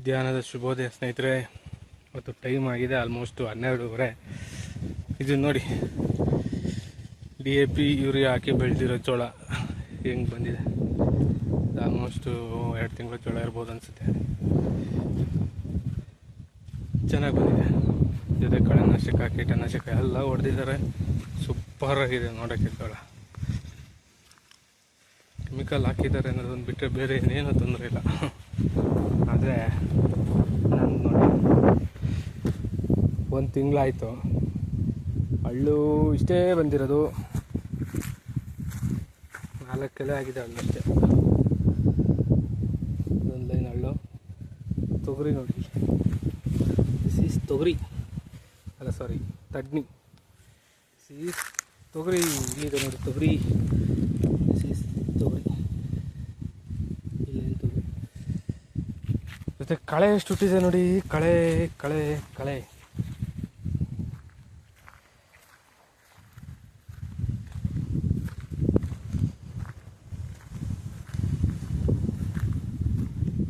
ಮಧ್ಯಾಹ್ನದ ಶುಭೋದಯ ಸ್ನೇಹಿತರೆ. ಇವತ್ತು ಟೈಮ್ ಆಗಿದೆ ಆಲ್ಮೋಸ್ಟ್ 12:30. ಇದು ನೋಡಿ DAP ಯೂರಿಯಾ ಹಾಕಿ ಬೆಳೆದಿರೋ ಜೋಳ ಹೆಂಗೆ ಬಂದಿದೆ. ಆಲ್ಮೋಸ್ಟು 2 ತಿಂಗಳ ಜೋಳ ಇರ್ಬೋದು ಅನಿಸುತ್ತೆ. ಚೆನ್ನಾಗಿ ಬಂದಿದೆ. ಜೊತೆ ಕಳೆನಾಶಕ ಕೀಟನಾಶಕ ಎಲ್ಲ ಹೊಡೆದಿದ್ದಾರೆ. ಸೂಪರಾಗಿದೆ ನೋಡೋಕ್ಕೆ ಜೋಳ. ಕೆಮಿಕಲ್ ಹಾಕಿದ್ದಾರೆ ಅನ್ನೋದೊಂದು ಬಿಟ್ಟರೆ ಬೇರೆ ಏನೇನೂ ತೊಂದರೆ ಇಲ್ಲ. ಆದರೆ ನಾನು ನೋಡಿ 1 ತಿಂಗಳಾಯಿತು, ಹಳ್ಳು ಇಷ್ಟೇ ಬಂದಿರೋದು. 4 ಎಲೆ ಆಗಿದೆ ಹಳ್ಳು ಅಷ್ಟೇ. ಒಂದು ಲೈನ್ ಹಳ್ಳು. ತೊಗರಿ ನೋಡಿ, ದಿಸ್ ಈಸ್ ತೊಗರಿ ಅಲ್ಲ ಸಾರಿ ತಡ್ನಿ. ದಿಸ್ ಈಸ್ ತೊಗರಿ. ಇಲ್ಲಿದೆ ನೋಡಿ ತೊಗರಿ. ದಿಸ್ ಈಸ್ ತೊಗರಿ. ಇಲ್ಲೇನು ತೊಗರಿ ಜೊತೆ ಕಳೆ ಎಷ್ಟು ಹುಟ್ಟಿದೆ ನೋಡಿ. ಕಳೆ ಕಳೆ ಕಳೆ.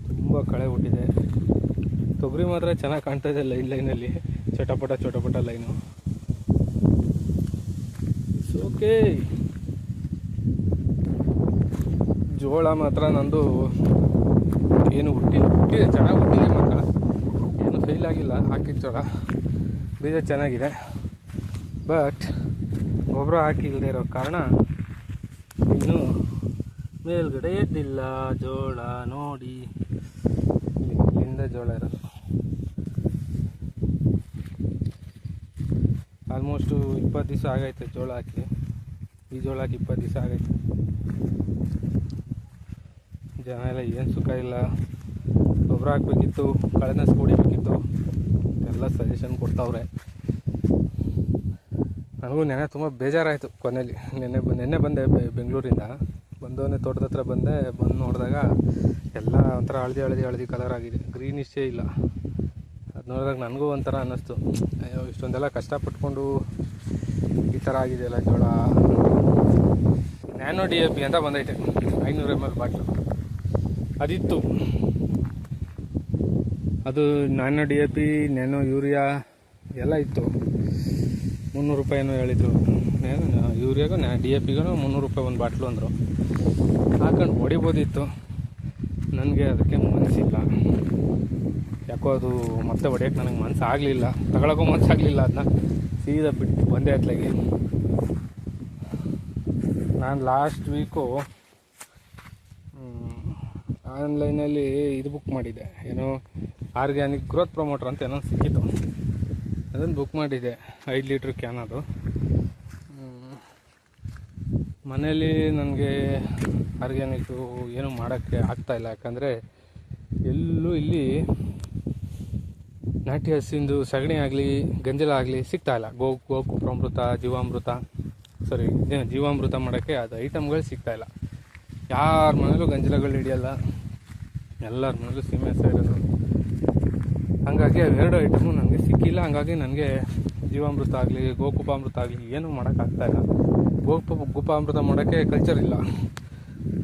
ತುಂಬ ಕಳೆ ಹುಟ್ಟಿದೆ. ತೊಗರಿ ಮಾತ್ರ ಚೆನ್ನಾಗಿ ಕಾಣ್ತಾ ಇದೆ ಲೈನಲ್ಲಿ. ಚಟಪಟ ಲೈನು. ಓಕೆ. ಜೋಳ ಮಾತ್ರ ನಂದು ಏನು ಹುಟ್ಟಿದೆ ಚೆನ್ನಾಗಿ ಹುಟ್ಟಿದೆ ಮಾತ್ರ, ಏನು ಫೇಲ್ ಆಗಿಲ್ಲ. ಹಾಕಿದ ಜೋಳ ಬೀಜ ಚೆನ್ನಾಗಿದೆ. ಬಟ್ ಗೊಬ್ಬರ ಹಾಕಿಲ್ಲದೆ ಇರೋ ಕಾರಣ ಇನ್ನು ಮೇಲ್ಗಡೆ ಎದ್ದಿಲ್ಲ ಜೋಳ. ನೋಡಿ ಇಲ್ಲಿಂದ ಜೋಳ ಇರೋದು. ಆಲ್ಮೋಸ್ಟು 20 ದಿವಸ ಆಗೈತೆ ಜೋಳ ಹಾಕಿ. ಈ ಜೋಳ ಹಾಕಿ 20 ದಿವಸ ಆಗೈತೆ. ಜನ ಎಲ್ಲ ಏನು ಸುಖ ಇಲ್ಲ. ಗೊಬ್ಬರ ಹಾಕಬೇಕಿತ್ತು, ಕಳೆನಾಶಕ ಹೊಡಿಬೇಕಿತ್ತು, ಎಲ್ಲ ಸಜೆಷನ್ ಕೊಡ್ತಾವ್ರೆ. ನನಗೂ ನೆನೆ ತುಂಬ ಬೇಜಾರಾಯಿತು ಕೊನೆಯಲ್ಲಿ. ನೆನ್ನೆ ಬಂದೆ ಬೆಂಗಳೂರಿಂದ. ಬಂದವನೇ ತೋಟದ ಹತ್ರ ಬಂದು ನೋಡಿದಾಗ ಎಲ್ಲ ಒಂಥರ ಹಳದಿ ಕಲರ್ ಆಗಿದೆ. ಗ್ರೀನಿಶೇ ಇಲ್ಲ. ಅದು ನೋಡಿದಾಗ ನನಗೂ ಒಂಥರ ಅನ್ನಿಸ್ತು, ಅಯ್ಯೋ ಇಷ್ಟೊಂದೆಲ್ಲ ಕಷ್ಟಪಟ್ಕೊಂಡು ಈ ಥರ ಆಗಿದೆಯಲ್ಲ ಜೋಳ. ನ್ಯಾನೋ DAP ಅಂತ ಬಂದೈತೆ 500 ml ಬಾಟ್ಲು. ಅದಿತ್ತು. ಅದು ನ್ಯಾನೋ DAP, ನ್ಯಾನೋ ಯೂರಿಯಾ ಎಲ್ಲ ಇತ್ತು. 300 ರೂಪಾಯಿನೂ ಹೇಳಿದರು. ಯೂರಿಯಾಗೂ DAPಗೂ 300 ರೂಪಾಯಿ ಒಂದು ಬಾಟ್ಲು ಅಂದರು. ಹಾಕೊಂಡು ಹೊಡಿಬೋದಿತ್ತು. ನನಗೆ ಅದಕ್ಕೆ ಮನಸ್ಸಿಲ್ಲ. ಯಾಕೋ ಅದು ಮತ್ತೆ ಹೊಡೆಯೋಕ್ಕೆ ನನಗೆ ಮನಸ್ಸು ಆಗಲಿಲ್ಲ. ತಗೊಳಕ್ಕೂ ಮನಸ್ಸಾಗಲಿಲ್ಲ. ಅದನ್ನ ಸೀದಾ ಬಿಟ್ಟು ಬಂದೆ ಅತ್ಲಾಗೆ. ನಾನು ಲಾಸ್ಟ್ ವೀಕು ಆನ್ಲೈನಲ್ಲಿ ಇದು ಬುಕ್ ಮಾಡಿದ್ದೆ, ಏನೋ ಆರ್ಗ್ಯಾನಿಕ್ ಗ್ರೋತ್ ಪ್ರಮೋಟರ್ ಅಂತ ಏನೋ ಸಿಕ್ಕಿತ್ತು. ಅದನ್ನು ಬುಕ್ ಮಾಡಿದ್ದೆ. 5 ಲೀಟ್ರ್ ಕ್ಯಾನ್ ಅದು. ಮನೇಲಿ ನನಗೆ ಆರ್ಗ್ಯಾನಿಕ್ಕು ಏನೂ ಮಾಡೋಕ್ಕೆ ಆಗ್ತಾಯಿಲ್ಲ. ಯಾಕಂದರೆ ಎಲ್ಲೂ ಇಲ್ಲಿ ನಾಟಿ ಹಸಿಂದು ಸಗಣಿ ಆಗಲಿ ಗಂಜಲ ಆಗಲಿ ಸಿಗ್ತಾಯಿಲ್ಲ. ಗೋಕುಪ್ರಾಮೃತ ಜೀವಾಮೃತ ಮಾಡೋಕ್ಕೆ ಅದು ಐಟಮ್ಗಳು ಸಿಗ್ತಾಯಿಲ್ಲ. ಯಾರ ಮನೇಲೂ ಗಂಜಲಗಳು ಹಿಡಿಯಲ್ಲ, ಎಲ್ಲರ ಮನೇಲೂ ಸೀಮೆ ಸೇರೋದು. ಹಾಗಾಗಿ ಅವೆರಡು ಐಟಮು ನನಗೆ ಸಿಕ್ಕಿಲ್ಲ. ಹಾಗಾಗಿ ನನಗೆ ಜೀವಾಮೃತ ಆಗಲಿ ಗೋಕುಪಾಮೃತ ಆಗಲಿ ಏನೂ ಮಾಡೋಕ್ಕಾಗ್ತಾಯಿಲ್ಲ. ಗೋಕುಪಾಮೃತ ಮಾಡೋಕ್ಕೆ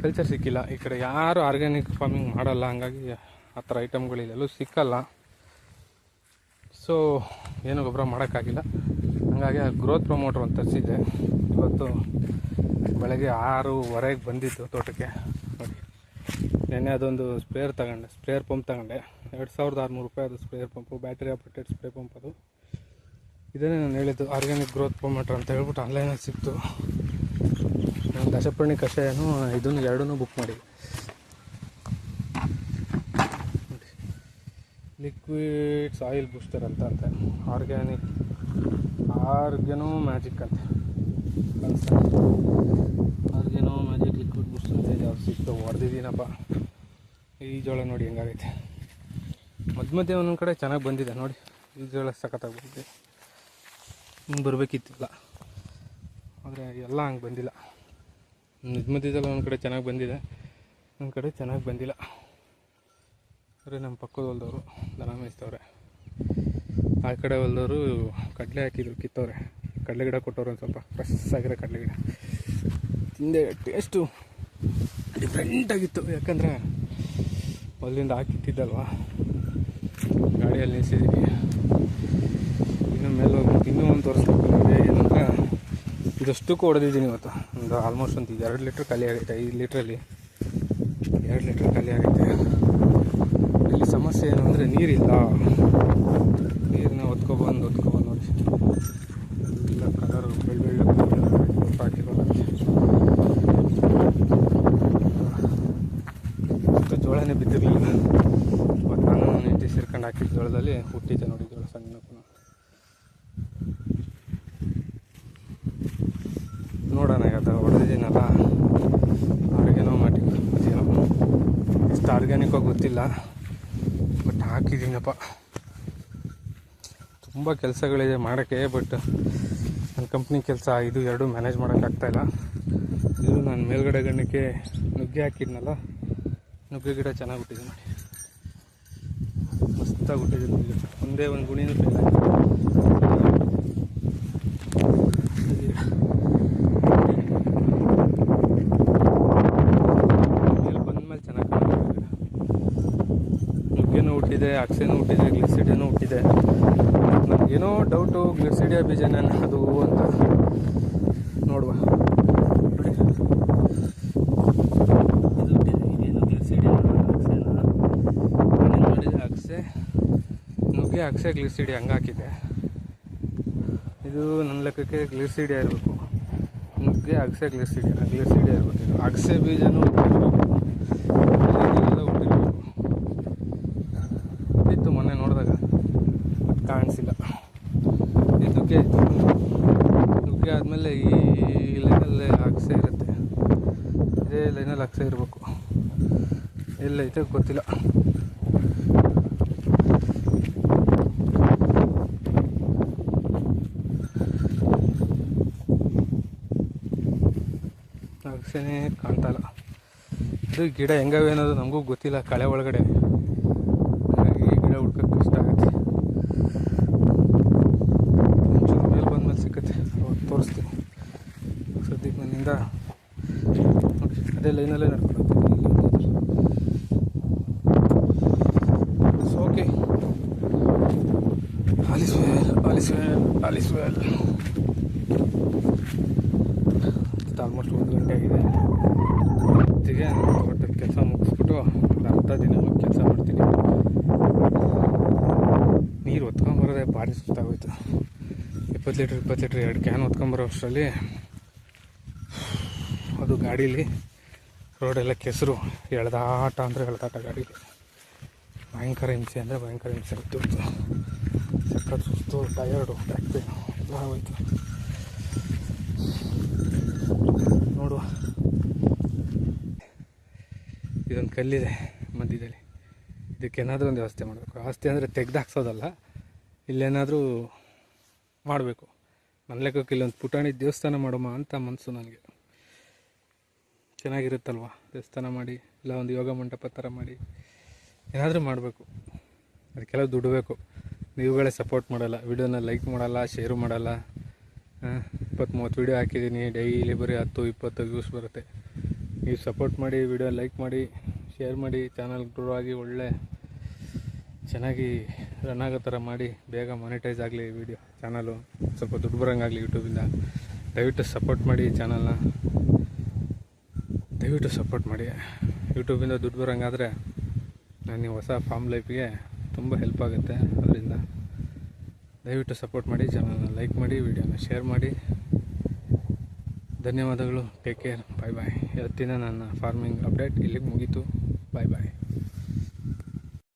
ಕಲ್ಚರ್ ಸಿಕ್ಕಿಲ್ಲ. ಈ ಕಡೆ ಯಾರು ಆರ್ಗ್ಯಾನಿಕ್ ಫಾರ್ಮಿಂಗ್ ಮಾಡಲ್ಲ. ಹಾಗಾಗಿ ಆ ಥರ ಐಟಮ್ಗಳಿಲ್ಲೆಲ್ಲೂ ಸಿಕ್ಕಲ್ಲ. ಸೊ ಏನು ಗೊಬ್ಬರ ಮಾಡೋಕ್ಕಾಗಿಲ್ಲ. ಹಾಗಾಗಿ ಆ ಗ್ರೋತ್ ಪ್ರಮೋಟರ್ ಅಂತ ತರಿಸಿದ್ದೆ. ಇವತ್ತು ಬೆಳಗ್ಗೆ 6:15 ಬಂದಿದ್ದು ತೋಟಕ್ಕೆ. ನೋಡಿ, ನೆನ್ನೆ ಅದೊಂದು ಸ್ಪ್ರೇಯರ್ ಪಂಪ್ ತಗೊಂಡೆ. 2600 ರೂಪಾಯಿ ಅದು sprayer pump, battery operated spray pump ಅದು. ಇದನ್ನೇ ನಾನು ಹೇಳಿದ್ದು ಆರ್ಗ್ಯಾನಿಕ್ ಗ್ರೋತ್ ಪ್ರಮೋಟರ್ ಅಂತ ಹೇಳ್ಬಿಟ್ಟು ಆನ್ಲೈನಲ್ಲಿ ಸಿಕ್ತು. ನಾನು ದಶಪರ್ಣಿ ಕಷಾಯನೂ ಇದನ್ನು 2 ಬುಕ್ ಮಾಡಿದ್ದೆ. ಲಿಕ್ವಿಡ್ ಸಾಯಿಲ್ ಬೂಸ್ಟರ್ ಅಂತ ಆರ್ಗ್ಯಾನೋ ಮ್ಯಾಜಿಕ್ ಅಂತ ಆರ್ಗ್ಯಾನೋ ಮ್ಯಾಜಿಕ್ ಲಿಕ್ವಿಡ್ ಬೂಸ್ಟರ್ ಅಂತ ಇದೆ. ಅವ್ರು ಸಿಕ್ತು, ಹೊಡೆದಿದ್ದೀನಪ್ಪ. ಈ ಜೋಳ ನೋಡಿ ಹೆಂಗಾಗೈತೆ. ಮಧ್ಯೆ ಒಂದೊಂದು ಕಡೆ ಚೆನ್ನಾಗಿ ಬಂದಿದೆ ನೋಡಿ. ಈ ಜೋಳ ಸಖತ್ತಾಗಿ ಬಂದಿದೆ. ಹಿಂಗೆ ಬರಬೇಕಿತ್ತಿಲ್ಲ, ಆದರೆ ಎಲ್ಲ ಹಂಗೆ ಬಂದಿಲ್ಲ. ಮಧ್ಯದಲ್ಲಿ ಒಂದು ಕಡೆ ಚೆನ್ನಾಗಿ ಬಂದಿದೆ, ಒಂದು ಕಡೆ ಚೆನ್ನಾಗಿ ಬಂದಿಲ್ಲ. ಅಂದರೆ ನಮ್ಮ ಪಕ್ಕದ ಹೊಲದವರು ದನ ಮೇಯಿಸ್ತವ್ರೆ. ಆ ಕಡೆ ಹೊಲದವರು ಕಡಲೆ ಹಾಕಿದ್ರು, ಕಿತ್ತವ್ರೆ. ಕಡಲೆ ಗಿಡ ಕೊಟ್ಟವ್ರು, ಒಂದು ಸ್ವಲ್ಪ ಫ್ರೆಶ್ ಆಗಿರೋ ಕಡಲೆ ಗಿಡ ತಿಂದೆ. ಟೇಸ್ಟು ಡಿಫ್ರೆಂಟಾಗಿತ್ತು. ಯಾಕಂದರೆ ಅಲ್ಲಿಂದ ಹಾಕಿಟ್ಟಿದ್ದಲ್ವ, ಗಾಡಿಯಲ್ಲಿ ನಿಲ್ಸಿದ್ದೀವಿ. ಇನ್ನು ಮೇಲೆ ಹೋಗ್ಬಿಟ್ಟು ಇನ್ನೂ ಒಂದು ತೋರಿಸ್ಬೇಕು ನಿಮಗೆ ಏನಂದ್ರೆ ಇದಷ್ಟಕ್ಕೂ ಹೊಡೆದಿದ್ದೀನಿ ಇವತ್ತು. ಒಂದು ಆಲ್ಮೋಸ್ಟ್ ಒಂದು 2 ಲೀಟ್ರ್ ಖಾಲಿ ಆಗೈತೆ. 5 ಲೀಟ್ರಲ್ಲಿ 2 ಲೀಟ್ರ್ ಖಾಲಿ ಆಗೈತೆ. ಇಲ್ಲಿ ಸಮಸ್ಯೆ ಏನು ಅಂದರೆ ನೀರಿಲ್ಲ. ನೀರನ್ನ ಹೊತ್ಕೊಬಂದು ನೋಡಿ ಎಲ್ಲ ಕಲರು ಬೆಳ್ಳ ಹಾಕಿರೋದು. ಅಷ್ಟು ಜೋಳನೇ ಬಿದ್ದಿರಲಿಲ್ಲ. ಮತ್ತು ನಾನು ಹೆಂಡತಿ ಸೇರ್ಕೊಂಡು ಹಾಕಿದ ಜೋಳದಲ್ಲಿ ಹುಟ್ಟಿದ್ದೆ ನೋಡಿ ಜೋಳ ಸಣ್ಣಕ್ಕೂ. ನೋಡೋಣ ಅದು ಹೊಡೆದಿದ್ದೀನಲ್ಲ ಆರ್ಗ್ಯಾನೋ ಮ್ಯಾಟಿಕ್ ಏನೋ ಎಷ್ಟು ಆರ್ಗ್ಯಾನಿಕ್ಕಾಗಿ ಗೊತ್ತಿಲ್ಲ, ಬಟ್ ಹಾಕಿದ್ದೀನಪ್ಪ. ತುಂಬ ಕೆಲಸಗಳಿದೆ ಮಾಡೋಕ್ಕೆ, ಬಟ್ ನನ್ನ ಕಂಪ್ನಿ ಕೆಲಸ ಇದು 2 ಮ್ಯಾನೇಜ್ ಮಾಡೋಕ್ಕಾಗ್ತಾಯಿಲ್ಲ. ಇದು ನಾನು ಮೇಲ್ಗಡೆ ಗಣ್ಣಕ್ಕೆ ನುಗ್ಗೆ ಹಾಕಿದ್ನಲ್ಲ, ನುಗ್ಗೆ ಗಿಡ ಚೆನ್ನಾಗಿ ಹುಟ್ಟಿದೆ ನೋಡಿ, ಮಸ್ತಾಗಿ ಹುಟ್ಟಿದೆ ನುಗ್ಗೆ. ಒಂದೇ ಒಂದು ಗುಣಿನೂ ಫೇಲ್ ಆಗಿದೆ. ಮೇಲೆ ಬಂದಮೇಲೆ ಚೆನ್ನಾಗಿ ಕಾಣಿಸ್ತಿದೆ. ನುಗ್ಗೆನೂ ಹುಟ್ಟಿದೆ, ಅಕ್ಸೆನೂ ಹುಟ್ಟಿದೆ, ಗ್ಲಿಸಿಡಿಯಾನೂ ಹುಟ್ಟಿದೆ. ನನಗೇನೋ ಡೌಟು ಗ್ಲಿಸಿಡಿಯಾ ಬೀಜನ ಅದು ಅಂತ ನೋಡುವ. ನೋಡಿ ಇದು ಹುಟ್ಟಿದೆ, ಇದೇನು ಗ್ಲಿಸಿಡಿಯಾ ಅಕ್ಸೆನ ನೋಡಿದೆ. ಅಕ್ಸೆ ನುಗ್ಗೆ, ಅಕ್ಸೆ, ಗ್ಲಿಸಿಡಿಯಾ ಹಂಗೆ ಹಾಕಿದೆ. ಇದು ನನ್ನ ಲೆಕ್ಕಕ್ಕೆ ಗ್ಲಿಸಿಡಿಯಾ ಇರಬೇಕು. ನುಗ್ಗೆ, ಅಕ್ಸೆ, ಗ್ಲಿಸಿಡಿಯಾ ಇರಬೇಕು. ಇದು ಅಕ್ಸೆ ಬೀಜನೂ ಹುಟ್ಟಿರಬೇಕು, ಎಲ್ಲ ಹುಟ್ಟಿರಬೇಕು. ಇತ್ತು ಮೊನ್ನೆ ನೋಡಿದಾಗ, ಬಟ್ ಕಾಣಿಸಿಲ್ಲ. ಇದು ನುಗ್ಗೆ ಇತ್ತು. ನುಗ್ಗೆ ಆದಮೇಲೆ ಈ ಲೈನಲ್ಲಿ ಅಕ್ಸೆ ಇರುತ್ತೆ. ಇದೇ ಲೈನಲ್ಲಿ ಅಕ್ಸೆ ಇರಬೇಕು. ಎಲ್ಲೈತೆ ಗೊತ್ತಿಲ್ಲ. ಅಕ್ಸೆನೇ ಕಾಣ್ತಾಯಿಲ್ಲ. ಇದು ಗಿಡ ಹೆಂಗವೆ ಅನ್ನೋದು ನಮಗೂ ಗೊತ್ತಿಲ್ಲ, ಕಳೆ ಒಳಗಡೆ. ಹಾಗಾಗಿ ಗಿಡ ಹುಡ್ಕೋಕ್ಕೆ ಕಷ್ಟ ಆಗುತ್ತೆ. ಒಂಚೂರು ಮೇಲೆ ಬಂದಮೇಲೆ ಸಿಕ್ಕತ್ತೆ, ಅವಾಗ ತೋರಿಸ್ತೀನಿ. ಸದ್ಯಕ್ಕೆ ನನ್ನಿಂದ ನೋಡಿ ಅದೇ ಲೈನಲ್ಲೇ ನಡ್ಕೊಂಡು ಹೋಗ್ತೀನಿ. ಓಕೆ, ಆಲಿಸ್ವೇಲ್ ಆಲ್ಮೋಸ್ಟ್ 1 ಗಂಟೆ ಆಗಿದೆ. ಜೊತೆಗೆ ತೋಟದ ಕೆಲಸ ಮುಗಿಸ್ಬಿಟ್ಟು ಒಂದು ಅರ್ಧ ದಿನ ಕೆಲಸ ಮಾಡ್ತೀನಿ. ನೀರು ಹೊತ್ಕೊಂಬರೋದೇ ಭಾರಿ ಸುಸ್ತಾಗೋಯ್ತು. 20 ಲೀಟ್ರ್ 2 ಕ್ಯಾನ್ ಹೊತ್ಕೊಂಬರೋ ಅಷ್ಟರಲ್ಲಿ ಅದು ಗಾಡೀಲಿ ರೋಡೆಲ್ಲ ಕೆಸರು, ಎಳೆದಾಟ ಅಂದರೆ ಎಳೆದಾಟ ಗಾಡೀಲಿ. ಭಯಂಕರ ಹಿಂಸೆ ಅಂದರೆ ಭಯಂಕರ ಹಿಂಸೆ ಆಯಿತು. ಸಖತ್ ಸುಸ್ತು, ಟಯರ್ಡು, ಬ್ಯಾಕ್ ಪೇನು ಎಲ್ಲ ಆಗೋಯ್ತು. ನೋಡುವ, ಇದೊಂದು ಕಲ್ಲಿದೆ ಮಧ್ಯದಲ್ಲಿ, ಇದಕ್ಕೇನಾದರೂ ಒಂದು ವ್ಯವಸ್ಥೆ ಮಾಡಬೇಕು. ವ್ಯವಸ್ಥೆ ಅಂದರೆ ತೆಗ್ದು ಹಾಕ್ಸೋದಲ್ಲ, ಇಲ್ಲೇನಾದರೂ ಮಾಡಬೇಕು. ನನ್ನ ಲೆಕ್ಕಕ್ಕೆ ಇಲ್ಲೊಂದು ಪುಟಾಣಿ ದೇವಸ್ಥಾನ ಮಾಡೋಮ ಅಂತ ಮನಸ್ಸು ನನಗೆ. ಚೆನ್ನಾಗಿರುತ್ತಲ್ವ ದೇವಸ್ಥಾನ ಮಾಡಿ, ಇಲ್ಲ ಒಂದು ಯೋಗ ಮಂಟಪ ಥರ ಮಾಡಿ ಏನಾದರೂ ಮಾಡಬೇಕು. ಅದಕ್ಕೆಲ್ಲ ದುಡ್ಡು ಬೇಕು. ನೀವುಗಳೇ ಸಪೋರ್ಟ್ ಮಾಡಲ್ಲ, ವಿಡಿಯೋನ ಲೈಕ್ ಮಾಡಲ್ಲ, ಶೇರು ಮಾಡಲ್ಲ. 20-30 ವೀಡಿಯೋ ಹಾಕಿದ್ದೀನಿ, ಡೈಲಿ ಬರೀ 10-20 ವ್ಯೂಸ್ ಬರುತ್ತೆ. ನೀವು ಸಪೋರ್ಟ್ ಮಾಡಿ, ವಿಡಿಯೋ ಲೈಕ್ ಮಾಡಿ, ಶೇರ್ ಮಾಡಿ, ಚಾನಲ್ ಗ್ರೋ ಆಗಿ ಒಳ್ಳೆ ಚೆನ್ನಾಗಿ ರನ್ ಆಗೋ ಥರ ಮಾಡಿ, ಬೇಗ ಮಾನಿಟೈಸ್ ಆಗಲಿ ವಿಡಿಯೋ ಚಾನಲು, ಸ್ವಲ್ಪ ದುಡ್ಡು ಬರೋಂಗಾಗಲಿ ಯೂಟ್ಯೂಬಿಂದ. ದಯವಿಟ್ಟು ಸಪೋರ್ಟ್ ಮಾಡಿ ಚಾನಲ್ನ, ದಯವಿಟ್ಟು ಸಪೋರ್ಟ್ ಮಾಡಿ. ಯೂಟ್ಯೂಬಿಂದ ದುಡ್ಡು ಬರೋಂಗಾದರೆ ನನಗೆ ಹೊಸ ಫಾರ್ಮ್ ಲೈಫಿಗೆ ತುಂಬ ಹೆಲ್ಪ್ ಆಗುತ್ತೆ. ಅದರಿಂದ ದಯವಿಟ್ಟು ಸಪೋರ್ಟ್ ಮಾಡಿ, ಚಾನಲ್ನ ಲೈಕ್ ಮಾಡಿ, ವಿಡಿಯೋನ ಶೇರ್ ಮಾಡಿ. ಧನ್ಯವಾದಗಳು. Take care. Bye bye. ಇವತ್ತಿನ ನನ್ನ ಫಾರ್ಮಿಂಗ್ ಅಪ್ಡೇಟ್ ಇಲ್ಲಿಗೆ ಮುಗೀತು. ಬಾಯ್ ಬಾಯ್.